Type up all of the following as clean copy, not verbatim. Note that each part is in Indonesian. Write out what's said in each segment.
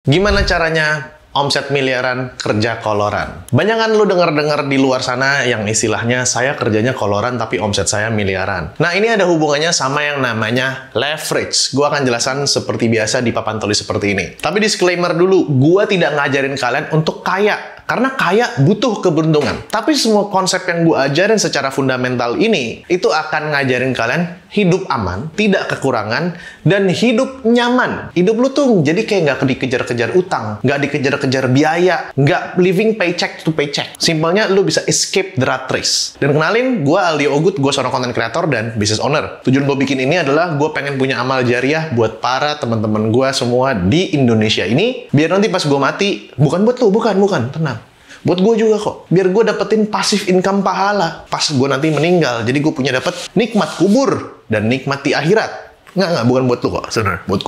Gimana caranya omset miliaran kerja koloran? Banyak kan lu dengar-dengar di luar sana yang istilahnya saya kerjanya koloran tapi omset saya miliaran. Nah, ini ada hubungannya sama yang namanya leverage. Gua akan jelaskan seperti biasa di papan tulis seperti ini. Tapi disclaimer dulu, gua tidak ngajarin kalian untuk kaya. Karena kaya butuh keberuntungan. Tapi semua konsep yang gue ajarin secara fundamental ini, itu akan ngajarin kalian hidup aman, tidak kekurangan, dan hidup nyaman. Hidup lu tuh jadi kayak nggak dikejar-kejar utang, nggak dikejar-kejar biaya, nggak living paycheck to paycheck. Simpelnya lu bisa escape the rat race. Dan kenalin, gue Aldi Ogut, gue seorang content creator dan business owner. Tujuan gue bikin ini adalah gue pengen punya amal jariah buat para teman-teman gue semua di Indonesia ini. Biar nanti pas gue mati, bukan buat lu, bukan, tenang. Buat gue juga kok. Biar gue dapetin passive income pahala. Pas gue nanti meninggal. Jadi gue punya dapet nikmat kubur. Dan nikmat di akhirat. Nggak. Bukan buat lu kok. Sebenernya. Buat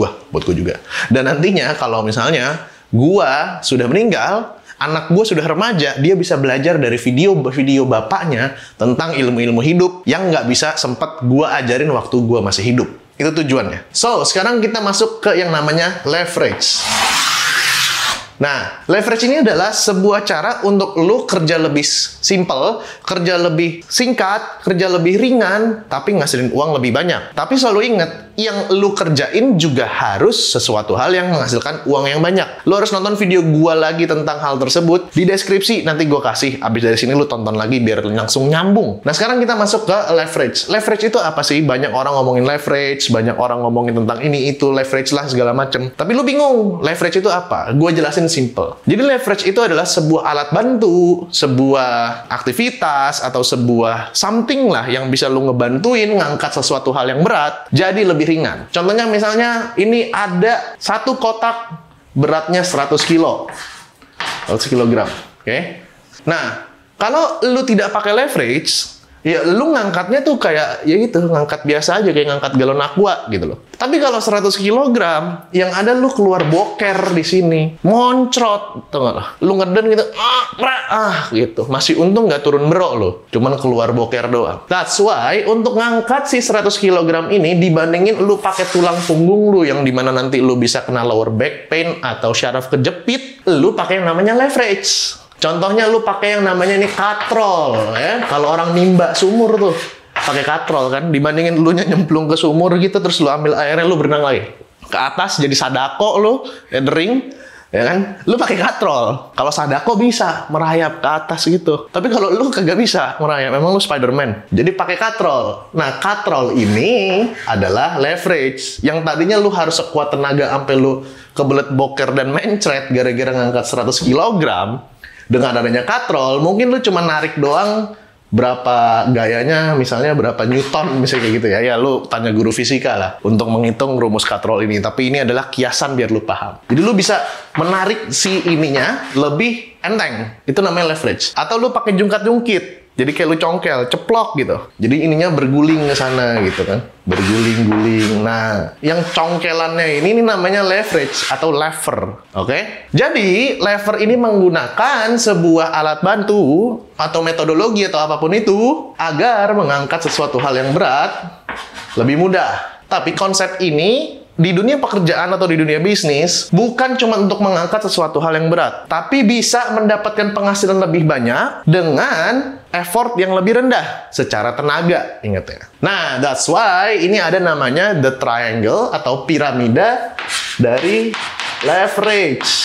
gue juga. Dan nantinya kalau misalnya gue sudah meninggal, anak gue sudah remaja, dia bisa belajar dari video bapaknya tentang ilmu-ilmu hidup yang nggak bisa sempat gue ajarin waktu gue masih hidup. Itu tujuannya. So, sekarang kita masuk ke yang namanya leverage. Nah, leverage ini adalah sebuah cara untuk lu kerja lebih simple, kerja lebih singkat, kerja lebih ringan, tapi ngasilin uang lebih banyak. Tapi selalu ingat, yang lu kerjain juga harus sesuatu hal yang menghasilkan uang yang banyak. Lu harus nonton video gua lagi tentang hal tersebut. Di deskripsi nanti gua kasih. Abis dari sini lu tonton lagi biar langsung nyambung. Nah, sekarang kita masuk ke leverage. Leverage itu apa sih? Banyak orang ngomongin leverage, banyak orang ngomongin tentang ini, itu, leverage lah, segala macem. Tapi lu bingung, leverage itu apa? Gua jelasin simple. Jadi leverage itu adalah sebuah alat bantu, sebuah aktivitas, atau sebuah something lah yang bisa lu ngebantuin ngangkat sesuatu hal yang berat jadi lebih ringan. Contohnya misalnya ini ada satu kotak beratnya 100 kilo. 100 kilogram. Oke? Nah, kalau lu tidak pakai leverage, ya lu ngangkatnya tuh kayak ya gitu, ngangkat biasa aja kayak ngangkat galon aqua gitu loh. Tapi kalau 100 kg yang ada lu keluar boker di sini, moncrot, tau gak lah? Lu ngeden gitu, gitu. Masih untung nggak turun berok lo, cuman keluar boker doang. That's why untuk ngangkat si 100 kg ini dibandingin lu pakai tulang punggung lu yang dimana nanti lu bisa kena lower back pain atau syaraf kejepit, lu pakai yang namanya leverage. Contohnya lu pakai yang namanya ini katrol ya. Kalau orang nimba sumur tuh pakai katrol kan, dibandingin lu nyemplung ke sumur gitu terus lu ambil airnya lu berenang lagi ke atas jadi sadako lu ring ya kan, lu pakai katrol. Kalau sadako bisa merayap ke atas gitu, tapi kalau lu kagak bisa merayap, memang lu Spiderman, jadi pakai katrol. Nah, katrol ini adalah leverage yang tadinya lu harus sekuat tenaga sampai lu kebelet boker dan mencret gara-gara ngangkat 100 kg. Dengan adanya katrol, mungkin lu cuma narik doang berapa gayanya, misalnya berapa newton, misalnya kayak gitu ya. Ya, lu tanya guru fisika lah untuk menghitung rumus katrol ini. Tapi ini adalah kiasan biar lu paham. Jadi lu bisa menarik si ininya lebih enteng. Itu namanya leverage. Atau lu pakai jungkat-jungkit. Jadi kayak lu congkel, ceplok gitu. Jadi ininya berguling ke sana gitu kan. Berguling-guling. Nah, yang congkelannya ini namanya leverage atau lever. Oke? Jadi, lever ini menggunakan sebuah alat bantu atau metodologi atau apapun itu agar mengangkat sesuatu hal yang berat lebih mudah. Tapi konsep ini di dunia pekerjaan atau di dunia bisnis bukan cuma untuk mengangkat sesuatu hal yang berat, tapi bisa mendapatkan penghasilan lebih banyak dengan effort yang lebih rendah secara tenaga, ingat ya. Nah, that's why ini ada namanya the triangle atau piramida dari leverage.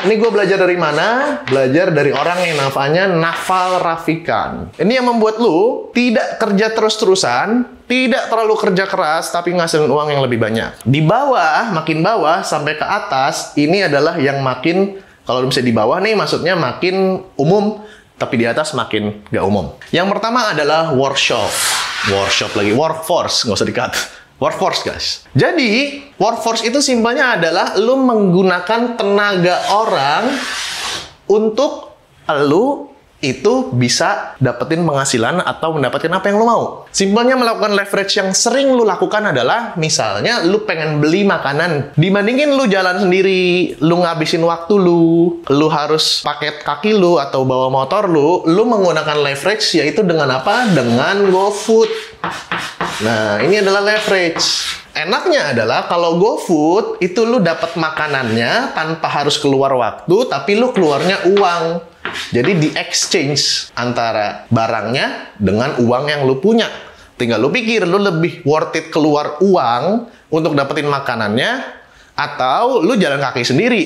Ini gue belajar dari mana? Belajar dari orang yang namanya Naval Ravikant. Ini yang membuat lu tidak kerja terus-terusan, tidak terlalu kerja keras, tapi ngasilin uang yang lebih banyak. Di bawah, makin bawah sampai ke atas, ini adalah yang makin, kalau misalnya di bawah nih maksudnya makin umum, tapi di atas makin gak umum. Yang pertama adalah workforce, nggak usah dikat. Workforce, guys. Jadi, workforce itu simpelnya adalah lu menggunakan tenaga orang untuk lu itu bisa dapetin penghasilan atau mendapatkan apa yang lu mau. Simpelnya melakukan leverage yang sering lu lakukan adalah misalnya lu pengen beli makanan. Dibandingin lu jalan sendiri, lu ngabisin waktu lu harus pakai kaki lu atau bawa motor lu menggunakan leverage yaitu dengan apa? Dengan GoFood. Nah, ini adalah leverage. Enaknya adalah kalau GoFood itu lu dapat makanannya tanpa harus keluar waktu, tapi lu keluarnya uang. Jadi di exchange antara barangnya dengan uang yang lu punya. Tinggal lu pikir lu lebih worth it keluar uang untuk dapetin makanannya atau lu jalan kaki sendiri.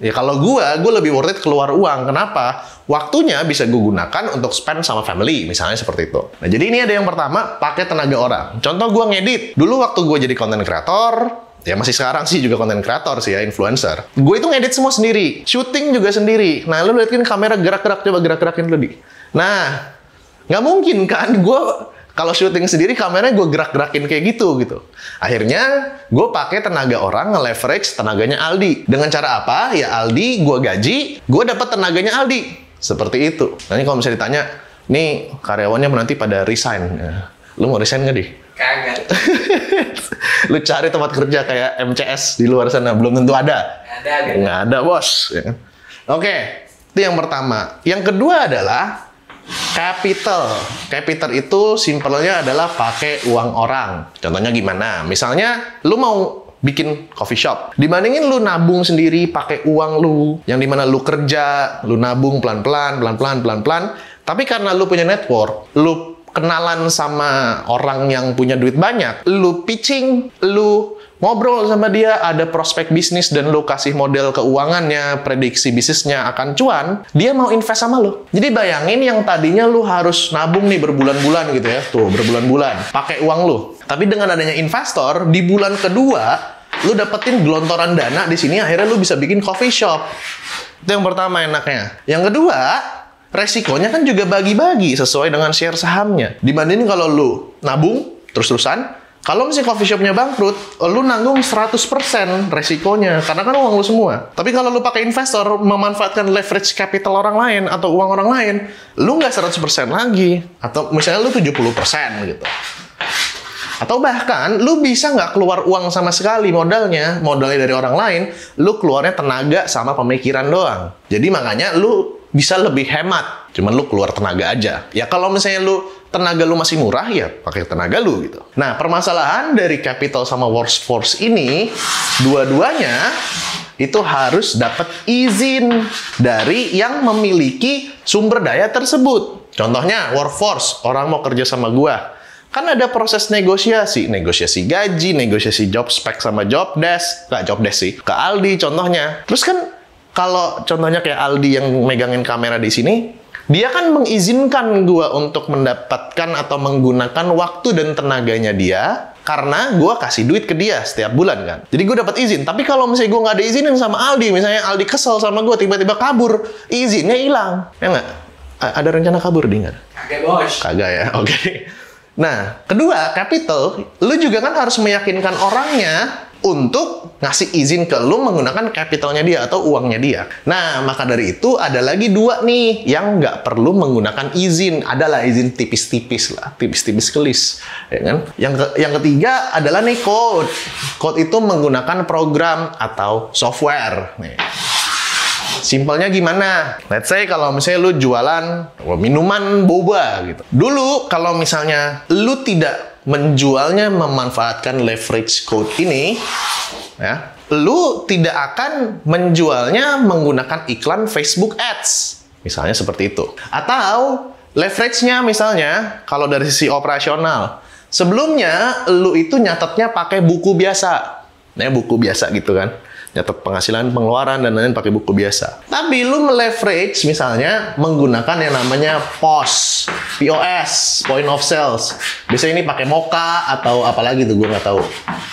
Ya kalau gue lebih worth it keluar uang. Kenapa? Waktunya bisa gue gunakan untuk spend sama family, misalnya seperti itu. Nah, jadi ini ada yang pertama, pakai tenaga orang. Contoh gue ngedit. Dulu waktu gue jadi content creator, ya masih sekarang sih juga content creator sih ya, influencer. Gue itu ngedit semua sendiri. Shooting juga sendiri. Nah, lu liatin kamera gerak-gerak, coba gerak-gerakin lu, Di. Nah, nggak mungkin kan gue kalau syuting sendiri kameranya gue gerak-gerakin kayak gitu. Akhirnya gue pakai tenaga orang, nge-leverage tenaganya Aldi. Dengan cara apa? Ya Aldi gue gaji, gue dapat tenaganya Aldi. Seperti itu. Nanti kalau misalnya ditanya, nih karyawannya nanti pada resign. Ya. Lu mau resign nggak, Di? Kagak. Lu cari tempat kerja kayak MCS di luar sana, belum tentu ada. Nggak ada, bos. Ya kan? Oke, itu yang pertama. Yang kedua adalah capital. Capital itu simpelnya adalah pakai uang orang. Contohnya gimana? Misalnya, lu mau bikin coffee shop. Dibandingin lu nabung sendiri pakai uang lu, yang dimana lu kerja, lu nabung pelan-pelan. Tapi karena lu punya network, lu kenalan sama orang yang punya duit banyak, lu pitching, lu ngobrol sama dia, ada prospek bisnis dan lu kasih model keuangannya, prediksi bisnisnya akan cuan, dia mau invest sama lu. Jadi bayangin yang tadinya lu harus nabung nih berbulan-bulan gitu ya, tuh berbulan-bulan, pakai uang lu. Tapi dengan adanya investor, di bulan kedua, lu dapetin gelontoran dana di sini, akhirnya lu bisa bikin coffee shop. Itu yang pertama enaknya. Yang kedua, resikonya kan juga bagi-bagi sesuai dengan share sahamnya. Dibandingin kalau lu nabung terus-terusan, kalau misalnya coffee shopnya bangkrut, lu nanggung 100% resikonya, karena kan uang lu semua. Tapi kalau lu pakai investor, memanfaatkan leverage capital orang lain, atau uang orang lain, lu nggak 100% lagi. Atau misalnya lu 70% gitu. Atau bahkan, lu bisa nggak keluar uang sama sekali modalnya dari orang lain, lu keluarnya tenaga sama pemikiran doang. Jadi makanya lu bisa lebih hemat, cuman lu keluar tenaga aja. Ya kalau misalnya tenaga lu masih murah, ya pakai tenaga lu gitu. Nah, permasalahan dari capital sama workforce ini, dua-duanya itu harus dapat izin dari yang memiliki sumber daya tersebut. Contohnya, workforce, orang mau kerja sama gua. Kan ada proses negosiasi gaji, negosiasi job spec sama job desk, ke Aldi contohnya. Terus kan kalau contohnya kayak Aldi yang megangin kamera di sini, dia kan mengizinkan gua untuk mendapatkan atau menggunakan waktu dan tenaganya dia karena gua kasih duit ke dia setiap bulan kan. Jadi gua dapat izin. Tapi kalau misalnya gua nggak ada izinin sama Aldi, misalnya Aldi kesel sama gua tiba-tiba kabur, izinnya hilang. Ya nggak? Ada rencana kabur, Di nggak? Kagak, bos. Kagak ya? Oke. Nah, kedua, capital, lu juga kan harus meyakinkan orangnya untuk ngasih izin ke lu menggunakan capitalnya dia atau uangnya dia. Nah, maka dari itu ada lagi dua nih yang nggak perlu menggunakan izin. Adalah izin tipis-tipis lah, tipis-tipis kelis, ya kan? Yang ketiga adalah nih code. Code itu menggunakan program atau software. Nih. Simpelnya gimana? Let's say kalau misalnya lu jualan minuman boba gitu. Dulu kalau misalnya lu tidak menjualnya memanfaatkan leverage code ini, ya, lu tidak akan menjualnya menggunakan iklan Facebook Ads. Misalnya seperti itu. Atau leverage-nya misalnya kalau dari sisi operasional. Sebelumnya lu itu nyatetnya pakai buku biasa. Nah, buku biasa gitu kan. Nyatet penghasilan, pengeluaran, dan lain-lain pakai buku biasa. Tapi lu meleverage misalnya menggunakan yang namanya POS, Point of Sales. Biasanya ini pakai Moka atau apalagi tuh gue nggak tahu.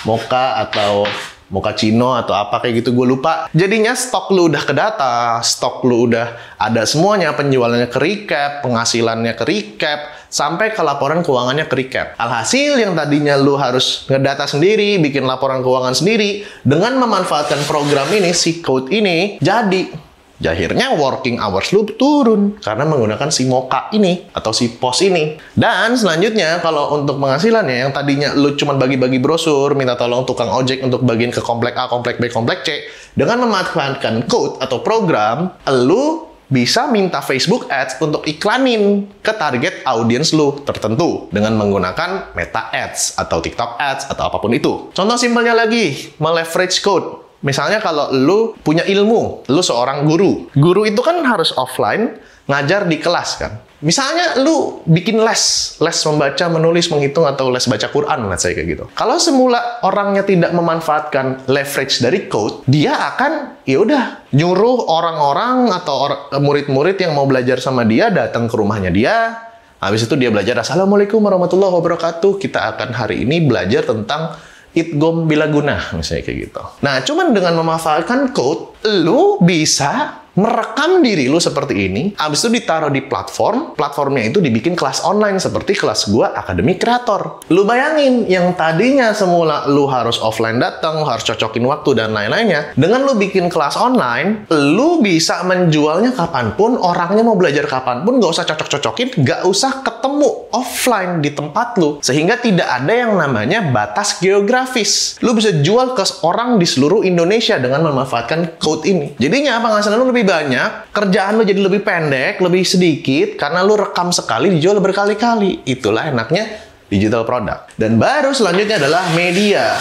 Moka atau Mochaccino atau apa kayak gitu, gue lupa. Jadinya stok lu udah ke data, stok lu udah ada semuanya, penjualannya ke recap, penghasilannya ke recap, sampai ke laporan keuangannya ke recap. Alhasil yang tadinya lu harus ngedata sendiri, bikin laporan keuangan sendiri, dengan memanfaatkan program ini, si code ini, jadi akhirnya working hours lu turun karena menggunakan si Moka ini atau si POS ini. Dan selanjutnya kalau untuk penghasilannya yang tadinya lu cuma bagi-bagi brosur, minta tolong tukang ojek untuk bagiin ke komplek A, komplek B, komplek C, dengan memanfaatkan code atau program, lu bisa minta Facebook Ads untuk iklanin ke target audiens lu tertentu dengan menggunakan Meta Ads atau TikTok Ads atau apapun itu. Contoh simpelnya lagi, meleverage code. Misalnya kalau lu punya ilmu, lu seorang guru. Guru itu kan harus offline, ngajar di kelas kan. Misalnya lu bikin les membaca, menulis, menghitung, atau les baca Quran, let's say kayak gitu. Kalau semula orangnya tidak memanfaatkan leverage dari code, dia akan ya udah nyuruh orang-orang atau murid-murid yang mau belajar sama dia datang ke rumahnya dia. Habis itu dia belajar, Assalamualaikum warahmatullahi wabarakatuh. Kita akan hari ini belajar tentang idgham bila guna, misalnya kayak gitu. Nah, cuman dengan memanfaatkan code, lu bisa merekam diri lu seperti ini, habis itu ditaruh di platformnya itu dibikin kelas online seperti kelas gua Akademi Kreator. Lu bayangin, yang tadinya semula lu harus offline datang, harus cocokin waktu dan lain-lainnya, dengan lu bikin kelas online, lu bisa menjualnya kapanpun, orangnya mau belajar kapanpun, nggak usah cocok-cocokin, nggak usah ketemu offline di tempat lu, sehingga tidak ada yang namanya batas geografis. Lu bisa jual ke orang di seluruh Indonesia dengan memanfaatkan code ini. Jadinya penghasilan lu lebih banyak, kerjaan lu jadi lebih pendek, lebih sedikit, karena lu rekam sekali, dijual berkali-kali. Itulah enaknya digital product. Dan baru selanjutnya adalah media.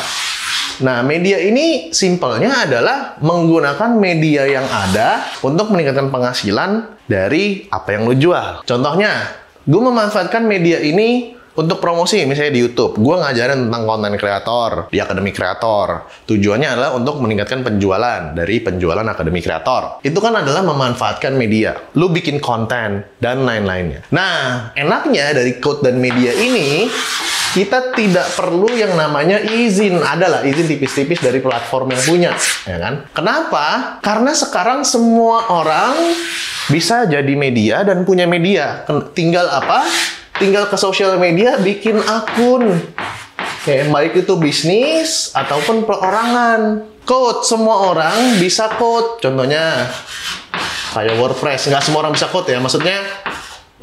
Nah, media ini simpelnya adalah menggunakan media yang ada untuk meningkatkan penghasilan dari apa yang lu jual. Contohnya, gue memanfaatkan media ini untuk promosi, misalnya di YouTube. Gue ngajarin tentang konten kreator di Akademi Kreator. Tujuannya adalah untuk meningkatkan penjualan dari penjualan Akademi Kreator. Itu kan adalah memanfaatkan media. Lu bikin konten dan lain-lainnya. Nah, enaknya dari code dan media ini, kita tidak perlu yang namanya izin. Adalah izin tipis-tipis dari platform yang punya, ya kan? Kenapa? Karena sekarang semua orang bisa jadi media dan punya media. Tinggal apa? Tinggal ke sosial media, bikin akun. Oke, baik itu bisnis ataupun perorangan. Code, semua orang bisa code. Contohnya, kayak WordPress. Nggak semua orang bisa code ya. Maksudnya,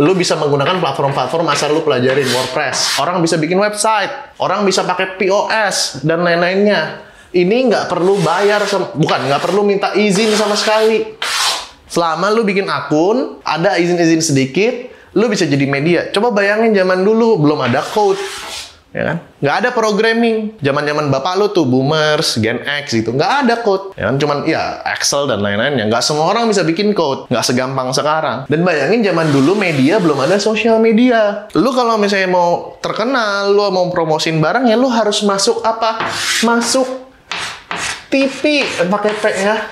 lu bisa menggunakan platform-platform asal lu pelajarin WordPress. Orang bisa bikin website. Orang bisa pakai POS dan lain-lainnya. Ini nggak perlu bayar, nggak perlu minta izin sama sekali. Selama lu bikin akun, ada izin-izin sedikit, lu bisa jadi media. Coba bayangin zaman dulu, belum ada code. Ya kan? Nggak ada programming. Zaman-zaman bapak lu tuh, boomers, Gen X gitu. Nggak ada code. Ya kan? Cuman ya Excel dan lain-lainnya. Nggak semua orang bisa bikin code. Nggak segampang sekarang. Dan bayangin zaman dulu media belum ada sosial media. Lu kalau misalnya mau terkenal, lu mau promosin barang, ya lu harus masuk apa? Masuk TV. Pakai P ya.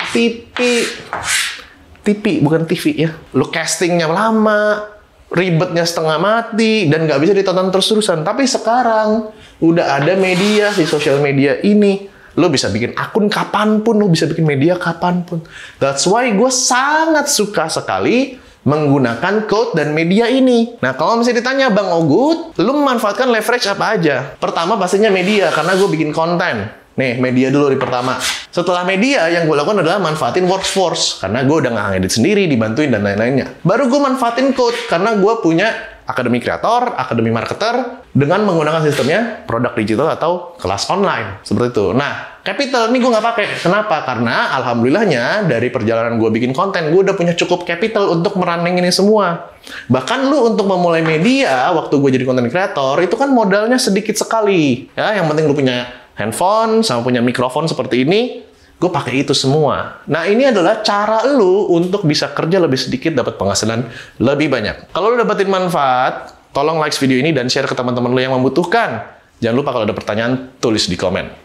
TV, bukan TV ya. Lu castingnya lama, ribetnya setengah mati, dan nggak bisa ditonton terus-terusan. Tapi sekarang udah ada media di sosial media ini. Lo bisa bikin akun kapanpun, lo bisa bikin media kapanpun. That's why gue sangat suka sekali menggunakan code dan media ini. Nah, kalau misalnya ditanya, Bang Ogut, lo memanfaatkan leverage apa aja? Pertama pastinya media, karena gue bikin konten. Nih, media dulu di pertama. Setelah media, yang gue lakukan adalah manfaatin workforce. Karena gue udah nggak ngedit sendiri, dibantuin, dan lain-lainnya. Baru gue manfaatin code, karena gue punya Akademi Kreator, Akademi Marketer, dengan menggunakan sistemnya produk digital atau kelas online. Seperti itu. Nah, capital ini gue nggak pakai. Kenapa? Karena alhamdulillahnya, dari perjalanan gue bikin konten, gue udah punya cukup capital untuk merunning ini semua. Bahkan lu untuk memulai media, waktu gue jadi content creator, itu kan modalnya sedikit sekali. Ya, yang penting lu punya handphone, sama punya mikrofon seperti ini, gue pakai itu semua. Nah, ini adalah cara lu untuk bisa kerja lebih sedikit, dapat penghasilan lebih banyak. Kalau lu dapetin manfaat, tolong like video ini dan share ke teman-teman lu yang membutuhkan. Jangan lupa kalau ada pertanyaan, tulis di komen.